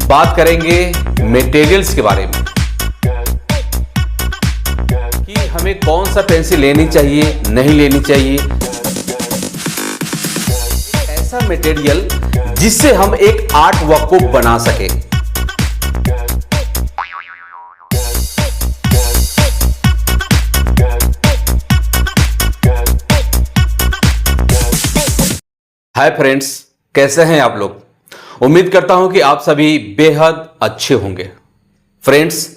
बात करेंगे मटेरियल्स के बारे में कि हमें कौन सा पेंसिल लेनी चाहिए, नहीं लेनी चाहिए। ऐसा मटेरियल जिससे हम एक आर्ट वर्क को बना सके। हाय फ्रेंड्स, कैसे हैं आप लोग। उम्मीद करता हूं कि आप सभी बेहद अच्छे होंगे। फ्रेंड्स,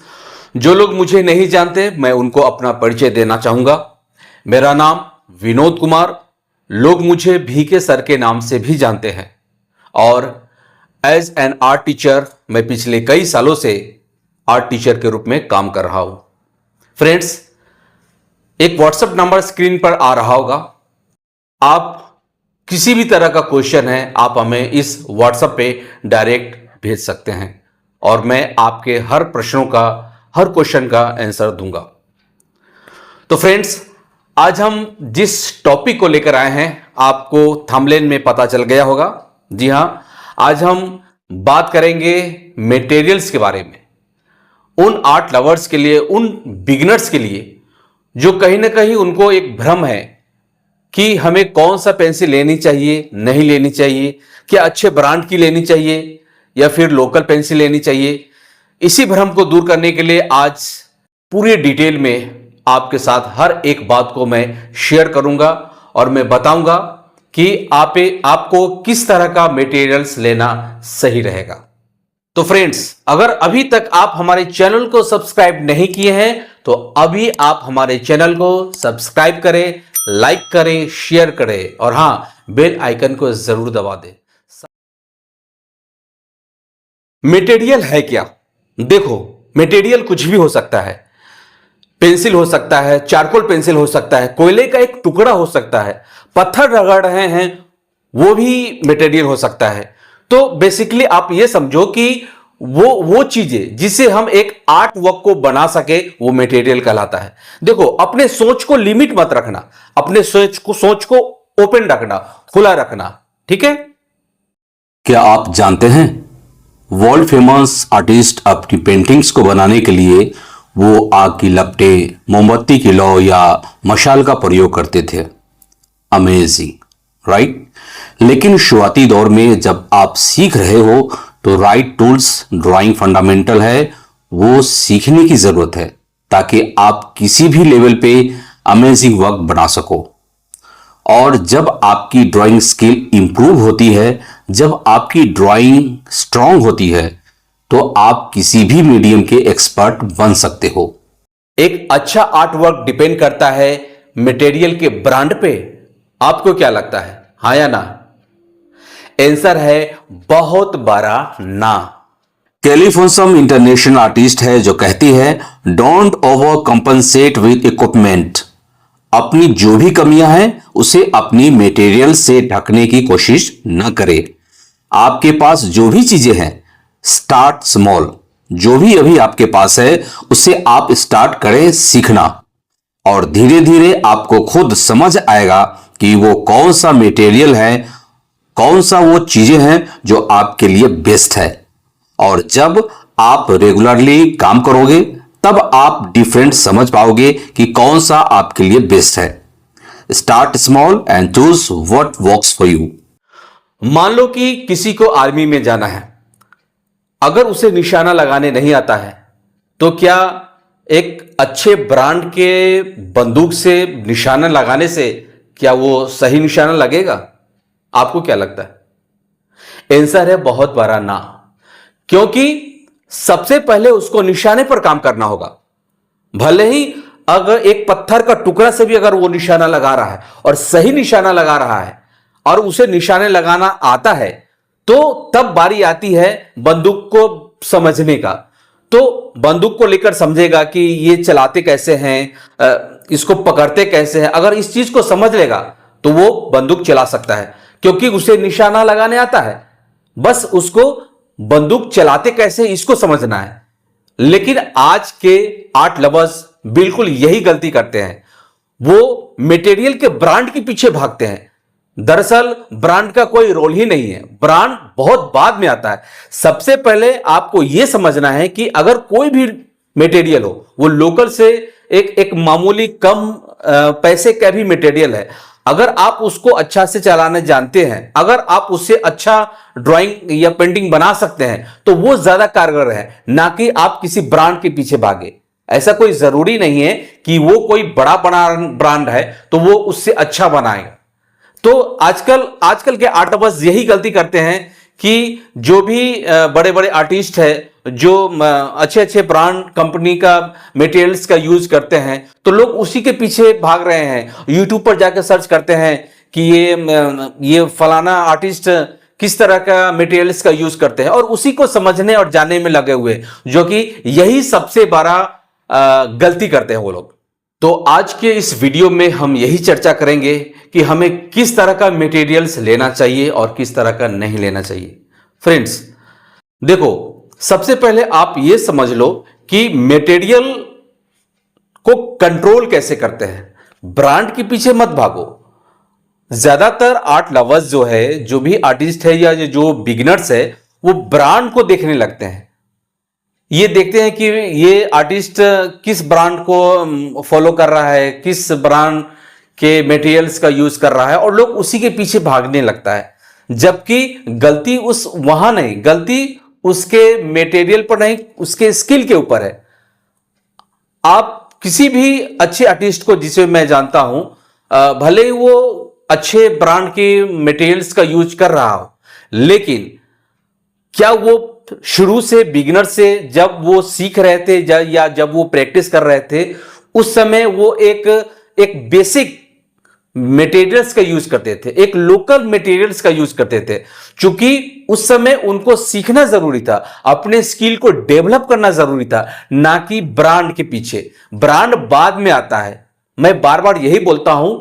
जो लोग मुझे नहीं जानते, मैं उनको अपना परिचय देना चाहूंगा। मेरा नाम विनोद कुमार, लोग मुझे भीके सर के नाम से भी जानते हैं और एज एन आर्ट टीचर मैं पिछले कई सालों से आर्ट टीचर के रूप में काम कर रहा हूं। फ्रेंड्स, एक व्हाट्सएप नंबर स्क्रीन पर आ रहा होगा। आप किसी भी तरह का क्वेश्चन है, आप हमें इस व्हाट्सएप पे डायरेक्ट भेज सकते हैं और मैं आपके हर प्रश्नों का, हर क्वेश्चन का आंसर दूंगा। तो फ्रेंड्स, आज हम जिस टॉपिक को लेकर आए हैं, आपको थंबनेल में पता चल गया होगा। जी हां, आज हम बात करेंगे मटेरियल्स के बारे में। उन आर्ट लवर्स के लिए, उन बिगिनर्स के लिए जो कहीं ना कहीं उनको एक भ्रम है कि हमें कौन सा पेंसिल लेनी चाहिए, नहीं लेनी चाहिए, क्या अच्छे ब्रांड की लेनी चाहिए या फिर लोकल पेंसिल लेनी चाहिए। इसी भ्रम को दूर करने के लिए आज पूरे डिटेल में आपके साथ हर एक बात को मैं शेयर करूंगा और मैं बताऊंगा कि आपको किस तरह का मटेरियल्स लेना सही रहेगा। तो फ्रेंड्स, अगर अभी तक आप हमारे चैनल को सब्सक्राइब नहीं किए हैं तो अभी आप हमारे चैनल को सब्सक्राइब करें, लाइक करें, शेयर करें और हां, बेल आइकन को जरूर दबा दें। मटेरियल है क्या? देखो, मटेरियल कुछ भी हो सकता है। पेंसिल हो सकता है, चारकोल पेंसिल हो सकता है, कोयले का एक टुकड़ा हो सकता है, पत्थर रगड़ रहे हैं वो भी मटेरियल हो सकता है। तो बेसिकली आप ये समझो कि वो चीजें जिसे हम एक आर्ट वर्क को बना सके वो मटेरियल कहलाता है। देखो, अपने सोच को लिमिट मत रखना, अपने सोच को ओपन रखना, खुला रखना, ठीक है। क्या आप जानते हैं, वर्ल्ड फेमस आर्टिस्ट अपनी पेंटिंग्स को बनाने के लिए वो आग की लपटें, मोमबत्ती की लौ या मशाल का प्रयोग करते थे। Amazing, right. लेकिन शुरुआती दौर में जब आप सीख रहे हो तो राइट टूल्स, ड्राइंग फंडामेंटल है, वो सीखने की जरूरत है ताकि आप किसी भी लेवल पे अमेजिंग वर्क बना सको। और जब आपकी ड्राइंग स्किल इंप्रूव होती है, जब आपकी ड्राइंग स्ट्रांग होती है, तो आप किसी भी मीडियम के एक्सपर्ट बन सकते हो। एक अच्छा आर्ट वर्क डिपेंड करता है मटेरियल के ब्रांड पे। आपको क्या लगता है, हाँ या ना? आंसर है बहुत बड़ा ना। केली फॉन्सम इंटरनेशनल आर्टिस्ट है जो कहती है, don't over compensate with equipment. अपनी जो भी कमियां हैं उसे अपनी मटेरियल से ढकने की कोशिश न करें। आपके पास जो भी चीजें हैं, स्टार्ट स्मॉल। जो भी अभी आपके पास है उसे आप स्टार्ट करें सीखना और धीरे धीरे आपको खुद समझ आएगा कि वो कौन सा मटेरियल है, कौन सा वो चीजें हैं जो आपके लिए बेस्ट है। और जब आप रेगुलरली काम करोगे तब आप डिफरेंट समझ पाओगे कि कौन सा आपके लिए बेस्ट है। Start small and choose what works for you. मान लो कि किसी को आर्मी में जाना है, अगर उसे निशाना लगाने नहीं आता है तो क्या एक अच्छे ब्रांड के बंदूक से निशाना लगाने से क्या वो सही निशाना लगेगा? आपको क्या लगता है? आंसर है बहुत बड़ा ना। क्योंकि सबसे पहले उसको निशाने पर काम करना होगा। भले ही अगर एक पत्थर का टुकड़ा से भी अगर वो निशाना लगा रहा है और सही निशाना लगा रहा है और उसे निशाने लगाना आता है, तो तब बारी आती है बंदूक को समझने का। तो बंदूक को लेकर समझेगा कि ये चलाते कैसे हैं, इसको पकड़ते कैसे हैं। अगर इस चीज को समझ लेगा तो वो बंदूक चला सकता है, क्योंकि उसे निशाना लगाने आता है। बस उसको बंदूक चलाते कैसे इसको समझना है। लेकिन आज के आर्ट लवर्स बिल्कुल यही गलती करते हैं। वो मटेरियल के ब्रांड के पीछे भागते हैं। दरअसल ब्रांड का कोई रोल ही नहीं है, ब्रांड बहुत बाद में आता है। सबसे पहले आपको यह समझना है कि अगर कोई भी मटेरियल हो, वो लोकल से एक मामूली कम पैसे का भी मटेरियल है, अगर आप उसको अच्छा से चलाने जानते हैं, अगर आप उससे अच्छा ड्राइंग या पेंटिंग बना सकते हैं, तो वो ज्यादा कारगर है, ना कि आप किसी ब्रांड के पीछे भागे। ऐसा कोई जरूरी नहीं है कि वो कोई बड़ा ब्रांड है तो वो उससे अच्छा बनाएगा। तो आजकल के आर्टिस्ट यही गलती करते हैं कि जो भी बड़े बड़े आर्टिस्ट है, जो अच्छे अच्छे ब्रांड कंपनी का मटेरियल्स का यूज करते हैं, तो लोग उसी के पीछे भाग रहे हैं। यूट्यूब पर जाकर सर्च करते हैं कि ये फलाना आर्टिस्ट किस तरह का मटेरियल्स का यूज करते हैं, और उसी को समझने और जानने में लगे हुए, जो कि यही सबसे बड़ा गलती करते हैं वो लोग। तो आज के इस वीडियो में हम यही चर्चा करेंगे कि हमें किस तरह का मटेरियल्स लेना चाहिए और किस तरह का नहीं लेना चाहिए। फ्रेंड्स देखो, सबसे पहले आप ये समझ लो कि मटेरियल को कंट्रोल कैसे करते हैं। ब्रांड के पीछे मत भागो। ज्यादातर आर्ट लवर्स जो है, जो भी आर्टिस्ट है या जो बिगिनर्स है, वो ब्रांड को देखने लगते हैं। ये देखते हैं कि ये आर्टिस्ट किस ब्रांड को फॉलो कर रहा है, किस ब्रांड के मटेरियल्स का यूज कर रहा है, और लोग उसी के पीछे भागने लगता है। जबकि गलती वहां नहीं, गलती उसके मटेरियल पर नहीं, उसके स्किल के ऊपर है। आप किसी भी अच्छे आर्टिस्ट को, जिसे मैं जानता हूं, भले ही वो अच्छे ब्रांड के मटेरियल्स का यूज कर रहा हो, लेकिन क्या वो शुरू से, बिगिनर से, जब वो सीख रहे थे या जब वो प्रैक्टिस कर रहे थे, उस समय वो एक बेसिक मटेरियल्स का यूज करते थे, एक लोकल मटेरियल्स का यूज करते थे, क्योंकि उस समय उनको सीखना जरूरी था, अपने स्किल को डेवलप करना जरूरी था, ना कि ब्रांड के पीछे। ब्रांड बाद में आता है। मैं बार बार यही बोलता हूं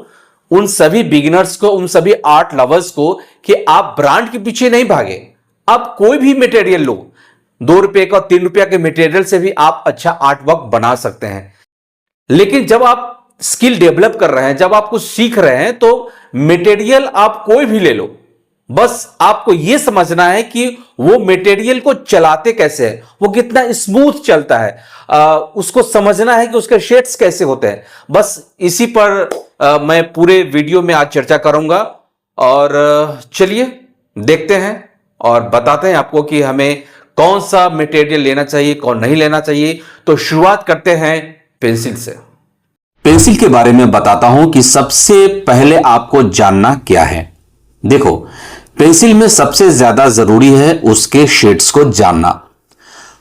उन सभी बिगिनर्स को, उन सभी आर्ट लवर्स को, कि आप ब्रांड के पीछे नहीं भागे। आप कोई भी मटेरियल लो, 2 रुपए का, 3 रुपए के मटेरियल से भी आप अच्छा आर्ट वर्क बना सकते हैं। लेकिन जब आप स्किल डेवलप कर रहे हैं, जब आप कुछ सीख रहे हैं, तो मटेरियल आप कोई भी ले लो, बस आपको यह समझना है कि वो मटेरियल को चलाते कैसे है, वो कितना स्मूथ चलता है, उसको समझना है कि उसके शेड्स कैसे होते हैं। बस इसी पर मैं पूरे वीडियो में आज चर्चा करूंगा। और चलिए देखते हैं और बताते हैं आपको कि हमें कौन सा मटेरियल लेना चाहिए, कौन नहीं लेना चाहिए। तो शुरुआत करते हैं पेंसिल से। पेंसिल के बारे में बताता हूं कि सबसे पहले आपको जानना क्या है। देखो, पेंसिल में सबसे ज्यादा जरूरी है उसके शेड्स को जानना।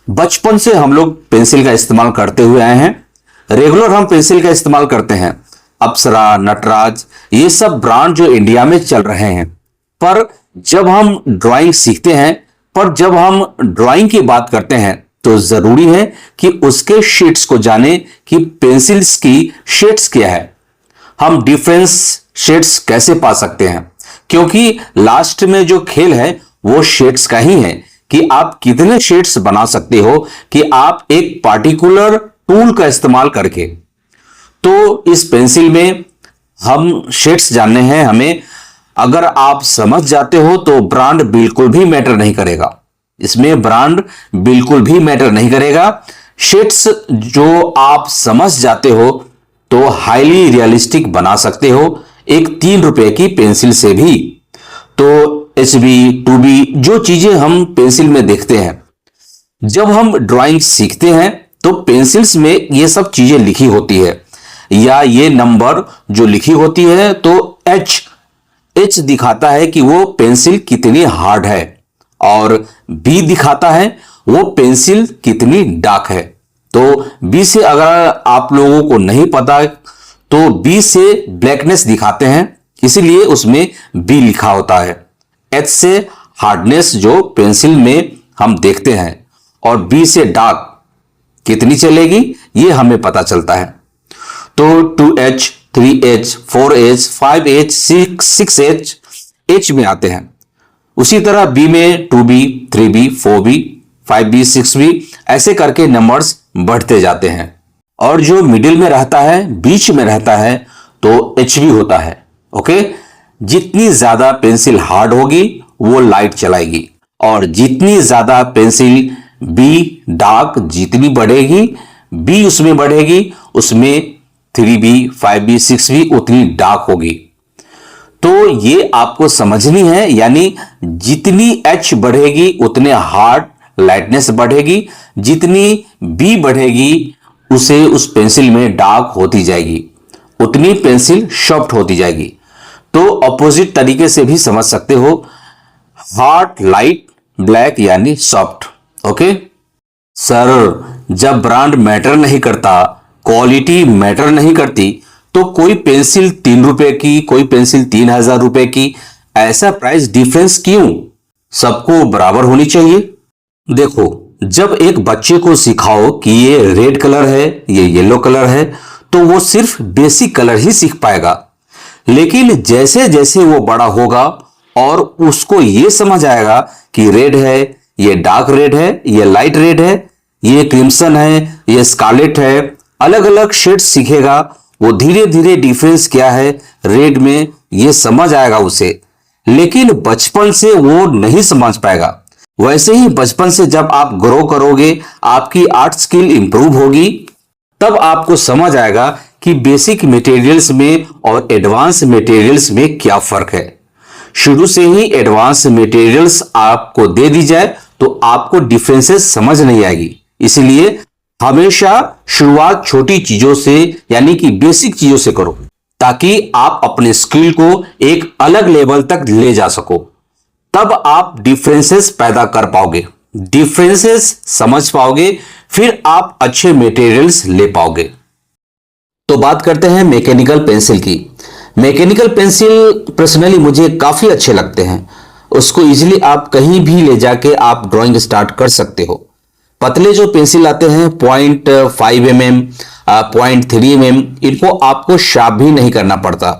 बचपन से हम लोग पेंसिल का इस्तेमाल करते हुए आए हैं। रेगुलर हम पेंसिल का इस्तेमाल करते हैं। अप्सरा, नटराज, ये सब ब्रांड जो इंडिया में चल रहे हैं। पर जब हम ड्राइंग सीखते हैं, पर जब हम ड्राइंग की बात करते हैं, तो जरूरी है कि उसके शेड्स को जाने कि पेंसिल्स की शेड्स क्या है। हम डिफरेंस शेड्स कैसे पा सकते हैं, क्योंकि लास्ट में जो खेल है वो शेड्स का ही है कि आप कितने शेड्स बना सकते हो कि आप एक पार्टिकुलर टूल का इस्तेमाल करके। तो इस पेंसिल में हम शेड्स जानने हैं हमें। अगर आप समझ जाते हो तो ब्रांड बिल्कुल भी मैटर नहीं करेगा। इसमें ब्रांड बिल्कुल भी मैटर नहीं करेगा। शेड्स जो आप समझ जाते हो तो हाईली रियलिस्टिक बना सकते हो एक 3 रुपए की पेंसिल से भी। तो HB, 2B जो चीजें हम पेंसिल में देखते हैं, जब हम ड्राइंग सीखते हैं तो पेंसिल्स में ये सब चीजें लिखी होती है, या ये नंबर जो लिखी होती है, तो H दिखाता है कि वो पेंसिल कितनी हार्ड है, और B दिखाता है वो पेंसिल कितनी डार्क है। तो B से अगर आप लोगों को नहीं पता तो B से ब्लैकनेस दिखाते हैं, इसीलिए उसमें B लिखा होता है। H से हार्डनेस जो पेंसिल में हम देखते हैं, और B से डार्क कितनी चलेगी ये हमें पता चलता है। तो 2H, 3H, 4H, 5H, 6H H में आते हैं। उसी तरह B में 2B, 3B, 4B, 5B, 6B ऐसे करके नंबर्स बढ़ते जाते हैं। और जो मिडिल में रहता है, बीच में रहता है, तो HB होता है। ओके, जितनी ज्यादा पेंसिल हार्ड होगी वो लाइट चलाएगी, और जितनी ज्यादा पेंसिल बी डार्क जितनी बढ़ेगी, बी उसमें बढ़ेगी, उसमें 3B 5B 6B उतनी डार्क होगी। तो ये आपको समझनी है, यानी जितनी H बढ़ेगी उतने हार्ड लाइटनेस बढ़ेगी, जितनी B बढ़ेगी उसे उस पेंसिल में डार्क होती जाएगी, उतनी पेंसिल सॉफ्ट होती जाएगी। तो अपोजिट तरीके से भी समझ सकते हो, हार्ड लाइट ब्लैक यानी सॉफ्ट। ओके सर, जब ब्रांड मैटर नहीं करता, क्वालिटी मैटर नहीं करती, तो कोई पेंसिल 3 रुपए की, कोई पेंसिल 3000 रुपए की, ऐसा प्राइस डिफरेंस क्यों? सबको बराबर होनी चाहिए। देखो, जब एक बच्चे को सिखाओ कि ये रेड कलर है, ये येलो कलर है, तो वो सिर्फ बेसिक कलर ही सीख पाएगा। लेकिन जैसे जैसे वो बड़ा होगा और उसको ये समझ आएगा कि रेड है, ये डार्क रेड है, ये लाइट रेड है, ये क्रिम्सन है, ये स्कारलेट है, अलग अलग शेड्स सीखेगा, वो धीरे धीरे डिफरेंस क्या है रेड में ये समझ आएगा उसे। लेकिन बचपन से वो नहीं समझ पाएगा। वैसे ही बचपन से जब आप ग्रो करोगे, आपकी आर्ट स्किल इंप्रूव होगी, तब आपको समझ आएगा कि बेसिक मटेरियल्स में और एडवांस मटेरियल्स में क्या फर्क है। शुरू से ही एडवांस मटेरियल्स आपको दे दी जाए तो आपको डिफरेंसेस समझ नहीं आएगी। इसलिए हमेशा शुरुआत छोटी चीजों से, यानी कि बेसिक चीजों से करो, ताकि आप अपने स्किल को एक अलग लेवल तक ले जा सको। तब आप डिफरेंसेस पैदा कर पाओगे, डिफरेंसेस समझ पाओगे, फिर आप अच्छे मटेरियल्स ले पाओगे। तो बात करते हैं मैकेनिकल पेंसिल की। मैकेनिकल पेंसिल पर्सनली मुझे काफी अच्छे लगते हैं। उसको इजीली आप कहीं भी ले जाके आप ड्राइंग स्टार्ट कर सकते हो। पतले जो पेंसिल आते हैं 0.5 mm, 0.3 mm, इनको आपको शार्प भी नहीं करना पड़ता,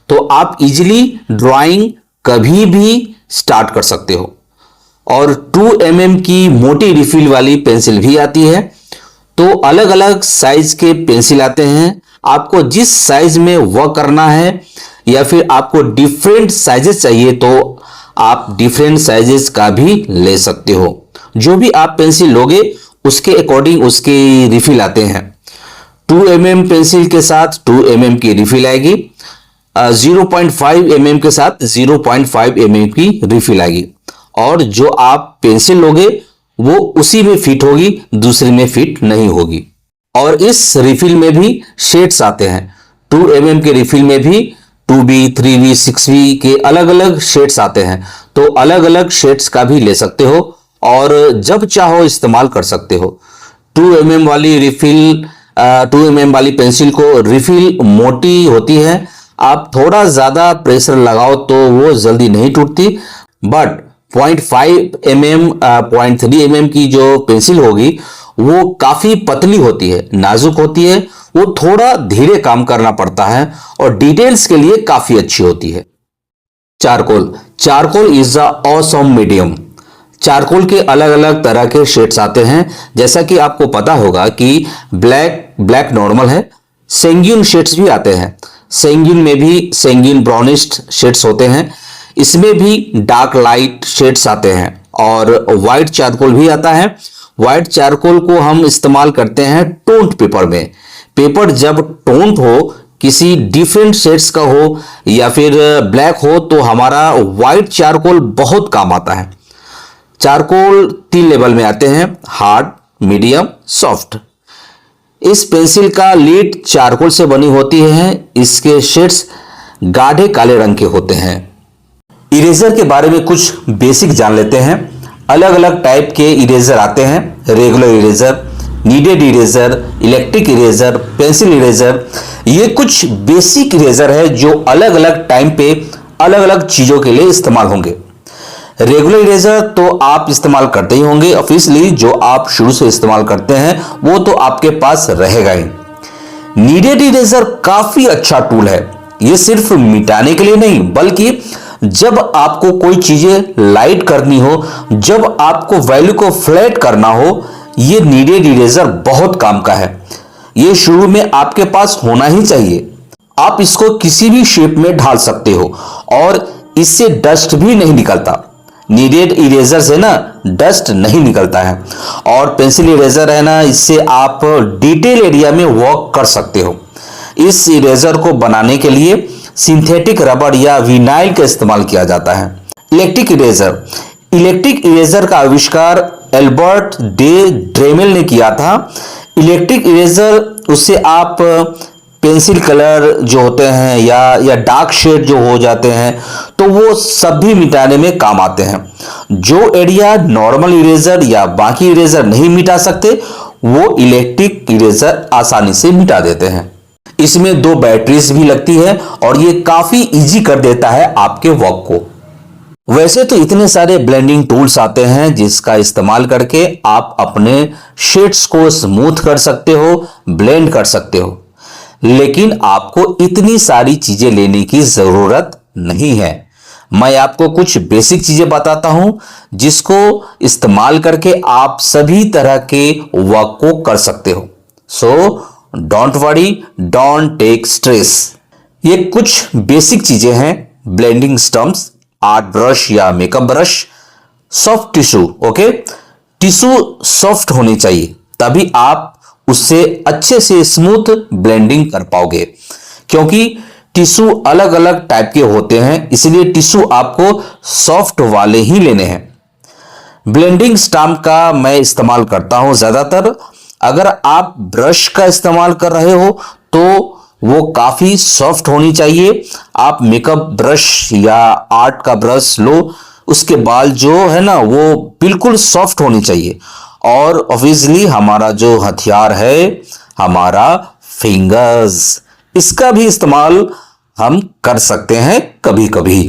तो आप इजीली ड्राइंग कभी भी स्टार्ट कर सकते हो। और 2 mm की मोटी रिफिल वाली पेंसिल भी आती है। तो अलग अलग साइज के पेंसिल आते हैं, आपको जिस साइज में वर्क करना है या फिर आपको डिफरेंट साइजेस चाहिए तो आप डिफरेंट साइजेस का भी ले सकते हो। जो भी आप पेंसिल लोगे उसके अकॉर्डिंग उसके रिफिल आते हैं। 2 mm पेंसिल के साथ 2 mm की रिफिल आएगी, 0.5 mm के साथ 0.5 mm की रिफिल आएगी, और जो आप पेंसिल लोगे वो उसी में फिट होगी, दूसरे में फिट नहीं होगी। और इस रिफिल में भी शेड्स आते हैं। 2 mm के रिफिल में भी 2B 3B 6B के अलग अलग शेड्स आते हैं, तो अलग अलग शेड्स का भी ले सकते हो और जब चाहो इस्तेमाल कर सकते हो। 2 mm वाली रिफिल, 2 mm वाली पेंसिल को रिफिल मोटी होती है, आप थोड़ा ज्यादा प्रेशर लगाओ तो वो जल्दी नहीं टूटती। बट 0.5 mm 0.3 mm की जो पेंसिल होगी वो काफी पतली होती है, नाजुक होती है, वो थोड़ा धीरे काम करना पड़ता है और डिटेल्स के लिए काफी अच्छी होती है। Charcoal is a awesome medium. Charcoal के अलग अलग तरह के शेड्स आते हैं, जैसा कि आपको पता होगा कि ब्लैक नॉर्मल है, सेंग्यून शेड्स भी आते हैं। सेंग्यून में भी सेंग्यून ब्राउनिश शेड्स होते हैं, इसमें भी डार्क लाइट शेड्स आते हैं, और व्हाइट चारकोल भी आता है। व्हाइट चारकोल को हम इस्तेमाल करते हैं टोन्ड पेपर में। पेपर जब टोन्ड हो, किसी डिफरेंट शेड्स का हो या फिर ब्लैक हो, तो हमारा व्हाइट चारकोल बहुत काम आता है। चारकोल 3 लेवल में आते हैं, हार्ड, मीडियम, सॉफ्ट। इस पेंसिल का लीड चारकोल से बनी होती है, इसके शेड्स गाढ़े काले रंग के होते हैं। इरेजर के बारे में कुछ बेसिक जान लेते हैं। अलग अलग टाइप के इरेजर आते हैं, regular eraser, needed eraser, electric eraser, pencil eraser. ये कुछ बेसिक इरेजर है जो अलग अलग टाइम पे अलग अलग चीजों के लिए इस्तेमाल होंगे। रेगुलर इरेजर तो आप इस्तेमाल करते ही होंगे, ऑब्वियसली जो आप शुरू से इस्तेमाल करते हैं वो तो आपके पास रहेगा ही। नीडेड इरेजर काफी अच्छा टूल है। ये सिर्फ मिटाने के लिए नहीं, बल्कि जब आपको कोई चीजें लाइट करनी हो, जब आपको वैल्यू को फ्लैट करना हो, ये नीडेड इरेजर बहुत काम का है। ये शुरू में आपके पास होना ही चाहिए। आप इसको किसी भी शेप में ढाल सकते हो और इससे डस्ट भी नहीं निकलता। नीडेड इरेजर से ना डस्ट नहीं निकलता है। और पेंसिल इरेजर है ना, इससे आप डिटेल एरिया में वर्क कर सकते हो। इस इरेजर को बनाने के लिए सिंथेटिक रबड़ या विनाइल का इस्तेमाल किया जाता है। इलेक्ट्रिक इरेजर का आविष्कार एल्बर्ट डे ड्रेमेल ने किया था। इलेक्ट्रिक इरेजर, उससे आप पेंसिल कलर जो होते हैं या डार्क शेड जो हो जाते हैं तो वो सब भी मिटाने में काम आते हैं। जो एरिया नॉर्मल इरेजर या बाकी इरेजर नहीं मिटा सकते वो इलेक्ट्रिक इरेजर आसानी से मिटा देते हैं। इसमें 2 बैटरीज भी लगती है और ये काफी इजी कर देता है आपके वर्क को। वैसे तो इतने सारे ब्लेंडिंग टूल्स आते हैं जिसका इस्तेमाल करके आप अपने शेड्स को स्मूथ कर सकते हो, ब्लेंड कर सकते हो, लेकिन आपको इतनी सारी चीजें लेने की जरूरत नहीं है। मैं आपको कुछ बेसिक चीजें बताता हूं जिसको इस्तेमाल करके आप सभी तरह के वर्क को कर सकते हो। So don't worry, don't take stress. ये कुछ बेसिक चीजें हैं। ब्लेंडिंग स्टम्प्स, आर्ट ब्रश या makeup brush, soft tissue. Okay, tissue soft होनी चाहिए तभी आप उससे अच्छे से स्मूथ ब्लेंडिंग कर पाओगे, क्योंकि टिश्यू अलग अलग टाइप के होते हैं, इसलिए टिश्यू आपको सॉफ्ट वाले ही लेने हैं। ब्लेंडिंग स्टम्प का मैं इस्तेमाल करता हूं ज्यादातर। अगर आप ब्रश का इस्तेमाल कर रहे हो तो वो काफी सॉफ्ट होनी चाहिए। आप मेकअप ब्रश या आर्ट का ब्रश लो, उसके बाल जो है ना वो बिल्कुल सॉफ्ट होनी चाहिए। और ऑब्वियसली हमारा जो हथियार है, हमारा फिंगर्स, इसका भी इस्तेमाल हम कर सकते हैं कभी कभी।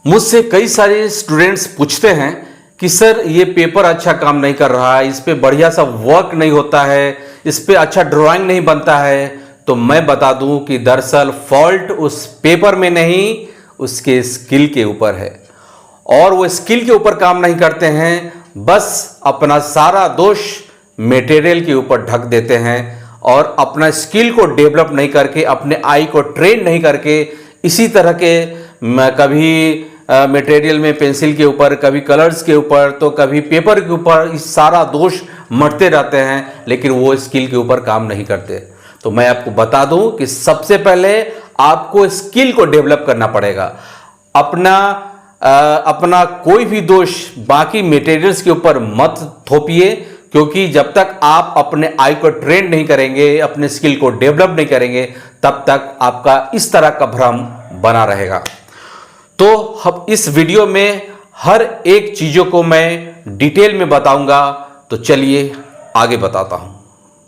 मुझसे कई सारे स्टूडेंट्स पूछते हैं कि सर ये पेपर अच्छा काम नहीं कर रहा है, इस पे बढ़िया सा वर्क नहीं होता है, इस पे अच्छा ड्राइंग नहीं बनता है। तो मैं बता दूं कि दरअसल फॉल्ट उस पेपर में नहीं, उसके स्किल के ऊपर है। और वो स्किल के ऊपर काम नहीं करते हैं, बस अपना सारा दोष मटेरियल के ऊपर ढक देते हैं और अपना स्किल को डेवलप नहीं करके, अपने आई को ट्रेन नहीं करके, इसी तरह के कभी मटेरियल में पेंसिल के ऊपर, कभी कलर्स के ऊपर, तो कभी पेपर के ऊपर इस सारा दोष मढ़ते रहते हैं, लेकिन वो स्किल के ऊपर काम नहीं करते। तो मैं आपको बता दूं कि सबसे पहले आपको स्किल को डेवलप करना पड़ेगा। अपना कोई भी दोष बाकी मटेरियल्स के ऊपर मत थोपिए, क्योंकि जब तक आप अपने आई को ट्रेन नहीं करेंगे, अपने स्किल को डेवलप नहीं करेंगे, तब तक आपका इस तरह का भ्रम बना रहेगा। तो हम इस वीडियो में हर एक चीजों को मैं डिटेल में बताऊंगा। तो चलिए आगे बताता हूं।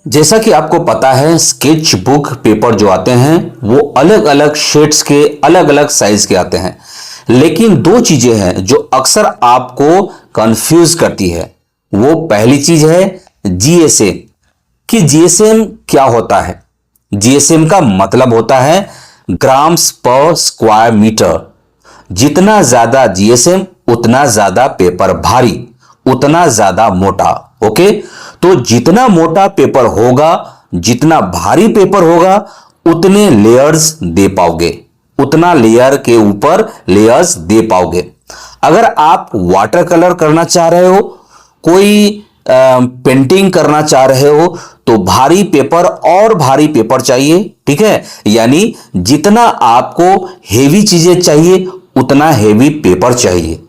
जैसा कि आपको पता है, स्केच बुक पेपर जो आते हैं वो अलग अलग शेड्स के, अलग अलग साइज के आते हैं। लेकिन 2 चीजें हैं जो अक्सर आपको कंफ्यूज करती है। वो पहली चीज है जीएसएम, कि जीएसएम क्या होता है। जीएसएम का मतलब होता है ग्राम्स पर स्क्वायर मीटर। जितना ज्यादा जीएसएम उतना ज्यादा पेपर भारी, उतना ज्यादा मोटा। ओके, तो जितना मोटा पेपर होगा, जितना भारी पेपर होगा, उतने लेयर्स दे पाओगे, उतना लेयर के ऊपर लेयर्स दे पाओगे। अगर आप वाटर कलर करना चाह रहे हो, कोई पेंटिंग करना चाह रहे हो, तो भारी पेपर और भारी पेपर चाहिए। ठीक है, यानी जितना आपको हेवी चीजें चाहिए उतना हेवी पेपर चाहिए।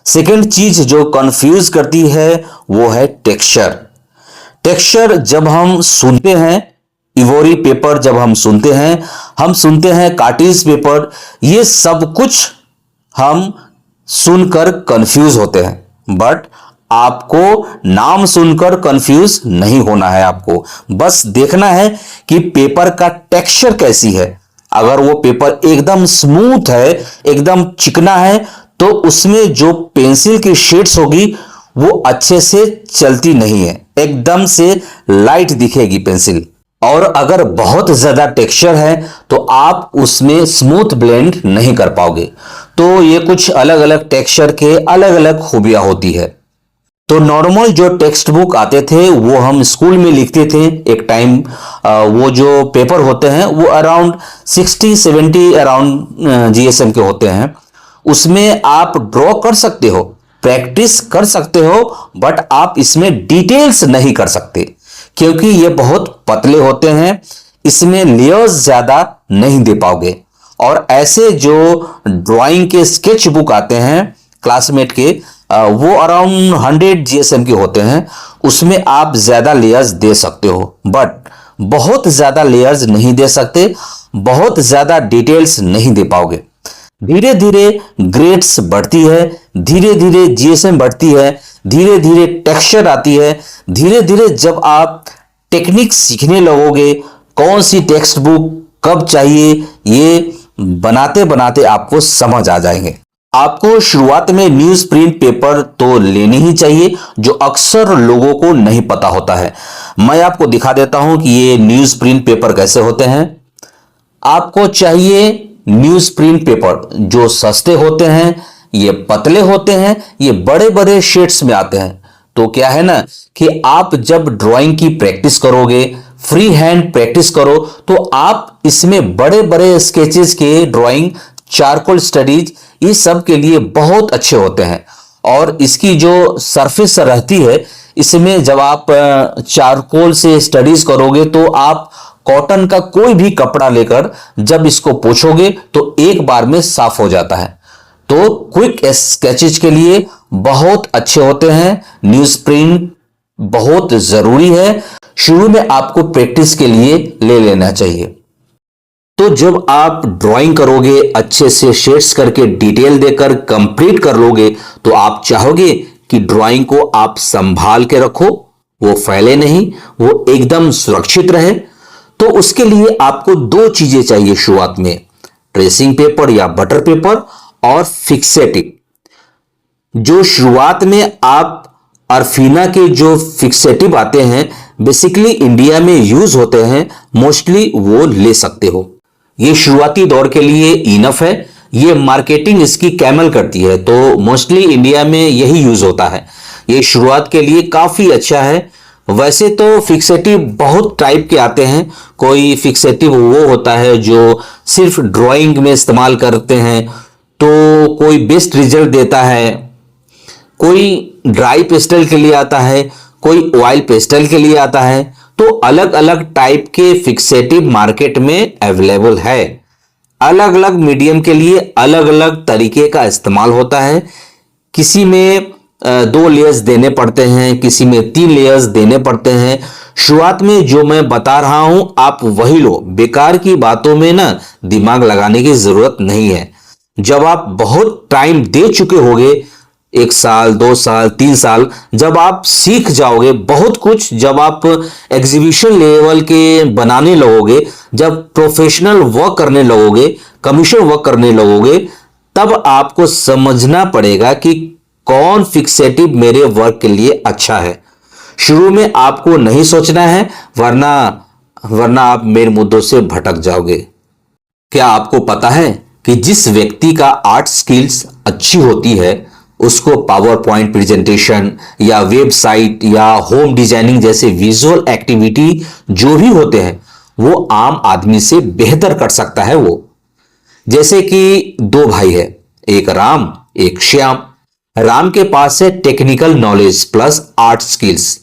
सेकेंड चीज जो कंफ्यूज करती है वो है टेक्सचर। टेक्सचर जब हम सुनते हैं, इवोरी पेपर जब हम सुनते हैं कार्टिज पेपर, ये सब कुछ हम सुनकर कंफ्यूज होते हैं। बट आपको नाम सुनकर कंफ्यूज नहीं होना है। आपको बस देखना है कि पेपर का टेक्सचर कैसी है। अगर वो पेपर एकदम स्मूथ है, एकदम चिकना है, तो उसमें जो पेंसिल की शेड्स होगी वो अच्छे से चलती नहीं है, एकदम से लाइट दिखेगी पेंसिल। और अगर बहुत ज्यादा टेक्सचर है तो आप उसमें स्मूथ ब्लेंड नहीं कर पाओगे। तो ये कुछ अलग अलग टेक्सचर के अलग अलग खूबियां होती है। तो नॉर्मल जो टेक्स्ट बुक आते थे वो हम स्कूल में लिखते थे एक टाइम। वो जो पेपर होते हैं वो अराउंड 60-70 अराउंड जीएसएम के होते हैं। उसमें आप ड्रॉ कर सकते हो, प्रैक्टिस कर सकते हो, बट आप इसमें डिटेल्स नहीं कर सकते क्योंकि ये बहुत पतले होते हैं, इसमें लेयर्स ज्यादा नहीं दे पाओगे। और ऐसे जो ड्राइंग के स्केच बुक आते हैं क्लासमेट के, वो अराउंड 100 जीएसएम के होते हैं, उसमें आप ज्यादा लेयर्स दे सकते हो, बट बहुत ज्यादा लेयर्स नहीं दे सकते, बहुत ज्यादा डिटेल्स नहीं दे पाओगे। धीरे धीरे ग्रेड्स बढ़ती है, धीरे धीरे जीएसएम बढ़ती है, धीरे धीरे टेक्सचर आती है, धीरे धीरे जब आप टेक्निक सीखने लगोगे, कौन सी टेक्स्ट बुक कब चाहिए, ये बनाते बनाते आपको समझ आ जाएंगे। आपको शुरुआत में न्यूज प्रिंट पेपर तो लेने ही चाहिए, जो अक्सर लोगों को नहीं पता होता है। मैं आपको दिखा देता हूं कि ये न्यूज प्रिंट पेपर कैसे होते हैं। आपको चाहिए न्यूज प्रिंट पेपर, जो सस्ते होते हैं, ये पतले होते हैं, ये बड़े बड़े शेड्स में आते हैं। तो क्या है ना कि आप जब ड्राइंग की प्रैक्टिस करोगे, फ्री हैंड प्रैक्टिस करो, तो आप इसमें बड़े बड़े स्केचेस के ड्राइंग, चारकोल स्टडीज, ये सब के लिए बहुत अच्छे होते हैं। और इसकी जो सरफेस रहती है, इसमें जब आप चारकोल से स्टडीज करोगे तो आप कॉटन का कोई भी कपड़ा लेकर जब इसको पोंछोगे तो एक बार में साफ हो जाता है। तो क्विक स्केचेज के लिए बहुत अच्छे होते हैं। न्यूज प्रिंट बहुत जरूरी है, शुरू में आपको प्रैक्टिस के लिए ले लेना चाहिए। तो जब आप ड्राइंग करोगे, अच्छे से शेड्स करके डिटेल देकर कंप्लीट कर लोगे, तो आप चाहोगे कि ड्राइंग को आप संभाल के रखो, वो फैले नहीं, वो एकदम सुरक्षित रहे। तो उसके लिए आपको दो चीजें चाहिए शुरुआत में, ट्रेसिंग पेपर या बटर पेपर और फिक्सेटिव। जो शुरुआत में आप अरफीना के जो फिक्सेटिव आते हैं, बेसिकली इंडिया में यूज होते हैं, मोस्टली वो ले सकते हो। ये शुरुआती दौर के लिए इनफ है। ये मार्केटिंग इसकी कैमल करती है, तो मोस्टली इंडिया में यही यूज होता है। ये शुरुआत के लिए काफी अच्छा है। वैसे तो फिक्सेटिव बहुत टाइप के आते हैं। कोई फिक्सेटिव वो होता है जो सिर्फ ड्राइंग में इस्तेमाल करते हैं, तो कोई बेस्ट रिजल्ट देता है। कोई ड्राई पेस्टल के लिए आता है, कोई ऑयल पेस्टल के लिए आता है। तो अलग अलग टाइप के फिक्सेटिव मार्केट में अवेलेबल है। अलग अलग मीडियम के लिए अलग अलग तरीके का इस्तेमाल होता है। किसी में 2 लेयर्स देने पड़ते हैं, किसी में 3 लेयर्स देने पड़ते हैं। शुरुआत में जो मैं बता रहा हूं आप वही लो, बेकार की बातों में ना दिमाग लगाने की जरूरत नहीं है। जब आप बहुत टाइम दे चुके होगे, 1 साल, 2 साल, 3 साल, जब आप सीख जाओगे बहुत कुछ, जब आप एग्जीबिशन लेवल के बनाने लगोगे, जब प्रोफेशनल वर्क करने लगोगे, कमीशन वर्क करने लगोगे, तब आपको समझना पड़ेगा कि कौन फिक्सेटिव मेरे वर्क के लिए अच्छा है। शुरू में आपको नहीं सोचना है, वरना आप मेरे मुद्दों से भटक जाओगे। क्या आपको पता है कि जिस व्यक्ति का आर्ट स्किल्स अच्छी होती है, उसको पावर पॉइंट प्रेजेंटेशन या वेबसाइट या होम डिजाइनिंग जैसे विजुअल एक्टिविटी जो भी होते हैं, वो आम आदमी से बेहतर कर सकता है। वो जैसे कि 2 भाई है, एक राम एक श्याम। राम के पास है technical knowledge plus art skills,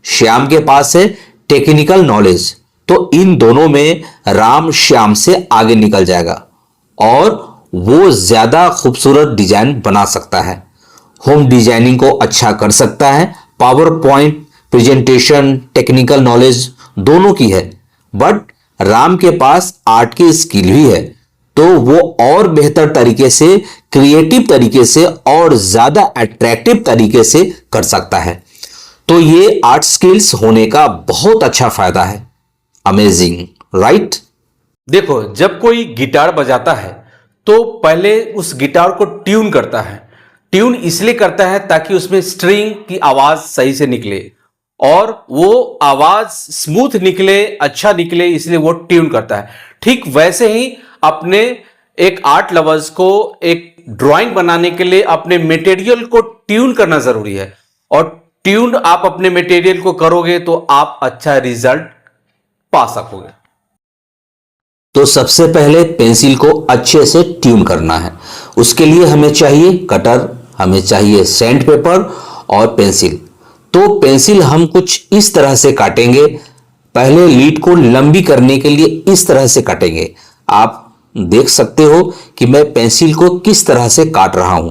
Shyam के पास है टेक्निकल नॉलेज। तो इन दोनों में राम श्याम से आगे निकल जाएगा और वो ज्यादा खूबसूरत डिजाइन बना सकता है, होम डिजाइनिंग को अच्छा कर सकता है। Power point presentation, technical knowledge दोनों की है, बट राम के पास आर्ट की स्किल भी है, तो वो और बेहतर तरीके से, क्रिएटिव तरीके से और ज्यादा अट्रैक्टिव तरीके से कर सकता है। तो ये आर्ट स्किल्स होने का बहुत अच्छा फायदा है। Amazing, right? देखो, जब कोई गिटार बजाता है तो पहले उस गिटार को ट्यून करता है। ट्यून इसलिए करता है ताकि उसमें स्ट्रिंग की आवाज सही से निकले और वो आवाज स्मूथ निकले, अच्छा निकले, इसलिए वो ट्यून करता है। ठीक वैसे ही अपने एक आर्ट लवर्स को एक ड्राइंग बनाने के लिए अपने मटेरियल को ट्यून करना जरूरी है। और ट्यून आप अपने मटेरियल को करोगे तो आप अच्छा रिजल्ट पा सकोगे। तो सबसे पहले पेंसिल को अच्छे से ट्यून करना है। उसके लिए हमें चाहिए कटर, हमें चाहिए सैंड पेपर और पेंसिल। तो पेंसिल हम कुछ इस तरह से काटेंगे। पहले लीड को लंबी करने के लिए इस तरह से काटेंगे। आप देख सकते हो कि मैं पेंसिल को किस तरह से काट रहा हूं।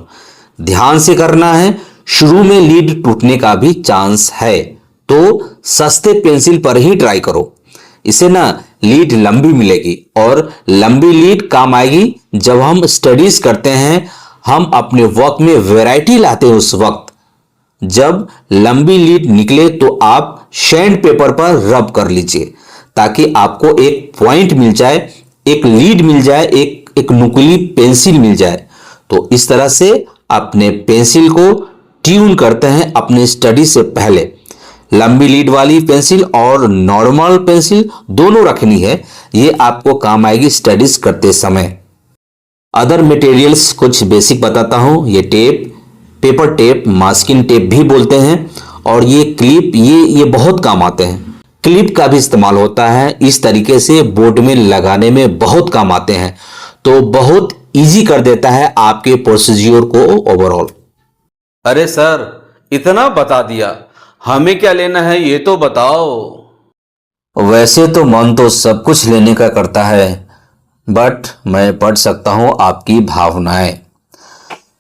ध्यान से करना है, शुरू में लीड टूटने का भी चांस है, तो सस्ते पेंसिल पर ही ट्राई करो। इसे ना लीड लंबी मिलेगी और लंबी लीड काम आएगी जब हम स्टडीज करते हैं, हम अपने वर्क में वैरायटी लाते हैं। उस वक्त जब लंबी लीड निकले तो आप सैंड पेपर पर रब कर लीजिए ताकि आपको एक पॉइंट मिल जाए, एक लीड मिल जाए, एक नुकीली पेंसिल मिल जाए। तो इस तरह से अपने पेंसिल को ट्यून करते हैं अपने स्टडी से पहले। लंबी लीड वाली पेंसिल और नॉर्मल पेंसिल दोनों रखनी है, ये आपको काम आएगी स्टडीज करते समय। अदर मटेरियल्स कुछ बेसिक बताता हूं। ये tape, paper tape, masking tape भी बोलते हैं, और ये क्लिप, ये बहुत काम आते हैं। क्लिप का भी इस्तेमाल होता है, इस तरीके से बोर्ड में लगाने में बहुत काम आते हैं। तो बहुत इजी कर देता है आपके प्रोसीजर को ओवरऑल। अरे सर, इतना बता दिया, हमें क्या लेना है ये तो बताओ। वैसे तो मन तो सब कुछ लेने का करता है, बट मैं पढ़ सकता हूं आपकी भावनाएं।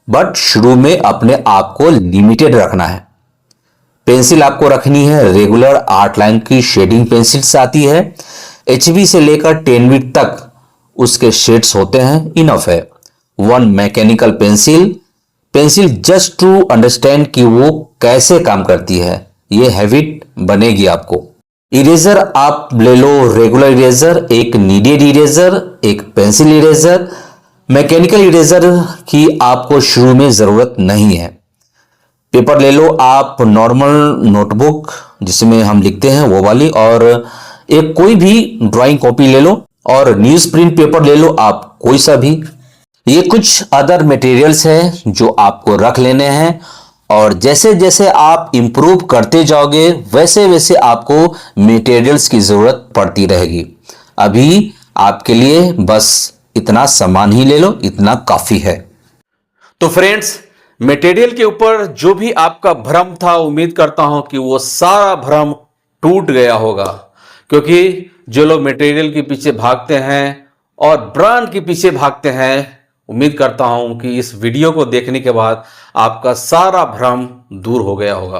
बट शुरू में अपने आप को लिमिटेड रखना है। पेंसिल आपको रखनी है रेगुलर 8 लाइन की शेडिंग पेंसिल्स आती है, HB से लेकर 10 बीट तक उसके शेड्स होते हैं, इनफ है। 1 mechanical pencil, pencil just to understand कि वो कैसे काम करती है, ये हैबिट बनेगी आपको। इरेजर आप ले लो, रेगुलर इरेजर, एक नीडेड इरेजर, एक पेंसिल इरेजर। मैकेनिकल इरेजर की आपको शुरू में जरूरत नहीं है। पेपर ले लो आप, नॉर्मल नोटबुक जिसमें हम लिखते हैं वो वाली, और एक कोई भी ड्राइंग कॉपी ले लो, और न्यूज प्रिंट पेपर ले लो आप, कोई सा भी। ये कुछ अदर मटेरियल्स हैं जो आपको रख लेने हैं, और जैसे जैसे आप इंप्रूव करते जाओगे वैसे वैसे आपको मटेरियल्स की जरूरत पड़ती रहेगी। अभी आपके लिए बस इतना सामान ही ले लो, इतना काफी है। तो फ्रेंड्स, मटेरियल के ऊपर जो भी आपका भ्रम था, उम्मीद करता हूं कि वो सारा भ्रम टूट गया होगा। क्योंकि जो लोग मटेरियल के पीछे भागते हैं और ब्रांड के पीछे भागते हैं, उम्मीद करता हूं कि इस वीडियो को देखने के बाद आपका सारा भ्रम दूर हो गया होगा।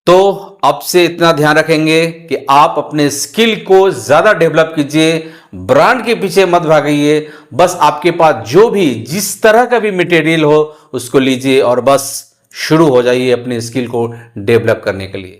तो अब से इतना ध्यान रखेंगे कि आप अपने स्किल को ज्यादा डेवलप कीजिए, ब्रांड के पीछे मत भागिए। बस आपके पास जो भी जिस तरह का भी मटेरियल हो उसको लीजिए और बस शुरू हो जाइए अपने स्किल को डेवलप करने के लिए।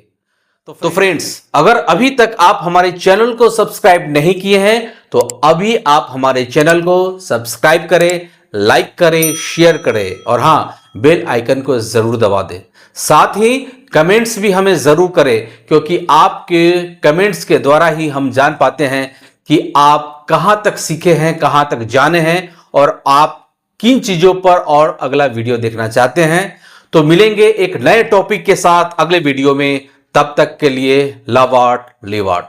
तो फ्रेंड्स, अगर अभी तक आप हमारे चैनल को सब्सक्राइब नहीं किए हैं तो अभी आप हमारे चैनल को सब्सक्राइब करें, लाइक करें, शेयर करें, और हाँ, बेल आइकन को जरूर दबा दें। साथ ही कमेंट्स भी हमें जरूर करें, क्योंकि आपके कमेंट्स के द्वारा ही हम जान पाते हैं कि आप कहां तक सीखे हैं, कहां तक जाने हैं, और आप किन चीजों पर और अगला वीडियो देखना चाहते हैं। तो मिलेंगे एक नए टॉपिक के साथ अगले वीडियो में। तब तक के लिए लव आर्ट, लिव आर्ट।